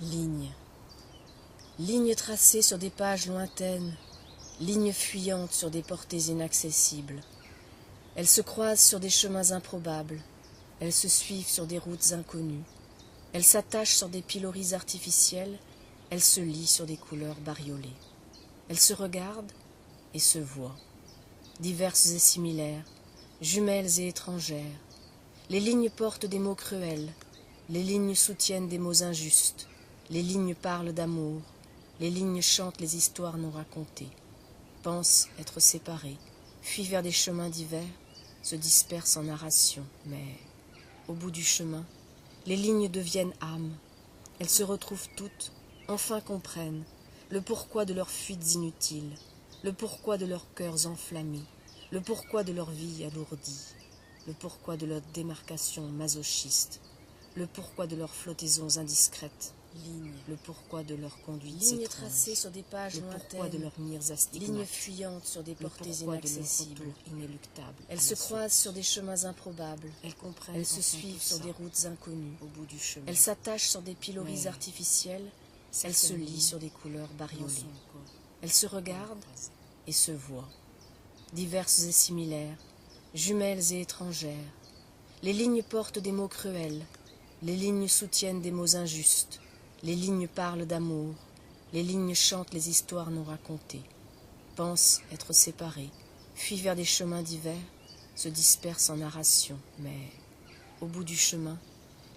Lignes. Lignes tracées sur des pages lointaines, lignes fuyantes sur des portées inaccessibles. Elles se croisent sur des chemins improbables, elles se suivent sur des routes inconnues. Elles s'attachent sur des piloris artificiels, elles se lient sur des couleurs bariolées. Elles se regardent et se voient, diverses et similaires, jumelles et étrangères. Les lignes portent des mots cruels, les lignes soutiennent des mots injustes, les lignes parlent d'amour, les lignes chantent les histoires non racontées, pensent être séparées, fuient vers des chemins divers, se dispersent en narration, mais, au bout du chemin, les lignes deviennent âmes, elles se retrouvent toutes, enfin comprennent le pourquoi de leurs fuites inutiles, le pourquoi de leurs cœurs enflammés, le pourquoi de leur vie alourdie, le pourquoi de leur démarcation masochiste, le pourquoi de leurs flottaisons indiscrètes, le pourquoi de leur conduite lignes étrange, tracées sur des pages le pourquoi lointaines, de leurs mires astigmates, lignes fuyantes sur des le portées pourquoi de leur inaccessibles. retour inéluctable. Elles se croisent sur des chemins improbables, Elles comprennent elles se enfin suivent tout sur ça, des routes inconnues. au bout du chemin. Elles s'attachent sur des piloris Mais artificiels, elles se lient sur des couleurs bariolées. Elles se regardent et se voient, diverses et similaires, jumelles et étrangères. Les lignes portent des mots cruels, les lignes soutiennent des mots injustes, les lignes parlent d'amour, les lignes chantent les histoires non racontées, pensent être séparées, fuient vers des chemins divers, se dispersent en narration, mais, au bout du chemin,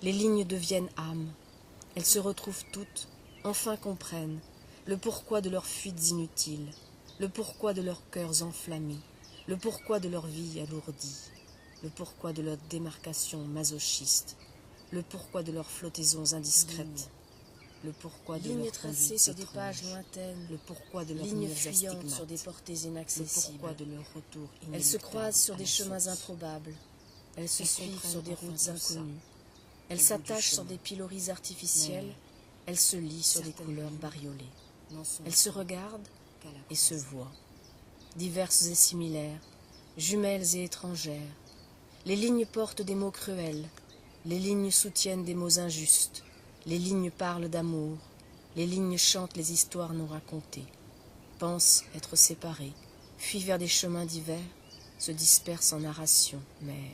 les lignes deviennent âmes, elles se retrouvent toutes, enfin comprennent le pourquoi de leurs fuites inutiles, le pourquoi de leurs cœurs enflammés, le pourquoi de leur vie alourdie, le pourquoi de leur démarcation masochiste, le pourquoi de leurs flottaisons indiscrètes, le pourquoi de lignes leurs tracées conduites sur des étranges, pages lointaines, le pourquoi de leurs lignes mires fuyantes astigmates, sur des portées le inaccessibles. pourquoi de leur retour Elles se croisent sur inéluctable à des la chemins source. improbables, elles se Elles suivent comprennent sur des enfin routes tout ça, inconnues. Elles au bout du s'attachent sur chemin. des piloris artificiels, Mais elles se lient sur des certaines couleurs lignes bariolées. n'en sont Elles se regardent qu'à la et se croisée. voient, diverses et similaires, jumelles et étrangères. Les lignes portent des mots cruels, les lignes soutiennent des mots injustes, les lignes parlent d'amour, les lignes chantent les histoires non racontées, pensent être séparées, fuient vers des chemins divers, se dispersent en narration, mais,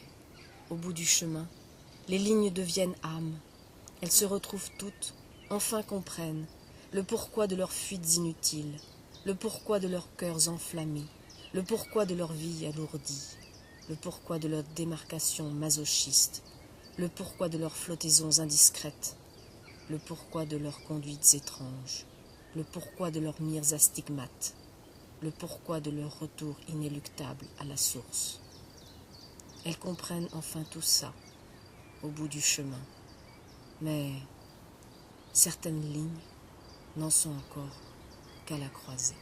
au bout du chemin, les lignes deviennent âmes, elles se retrouvent toutes, enfin comprennent le pourquoi de leurs fuites inutiles, le pourquoi de leurs cœurs enflammés, le pourquoi de leur vie alourdie, le pourquoi de leur démarcation masochiste, le pourquoi de leurs flottaisons indiscrètes, le pourquoi de leurs conduites étranges, le pourquoi de leurs mires astigmates, le pourquoi de leur retour inéluctable à la source. Elles comprennent enfin tout ça, au bout du chemin, mais certaines lignes n'en sont encore qu'à la croisée.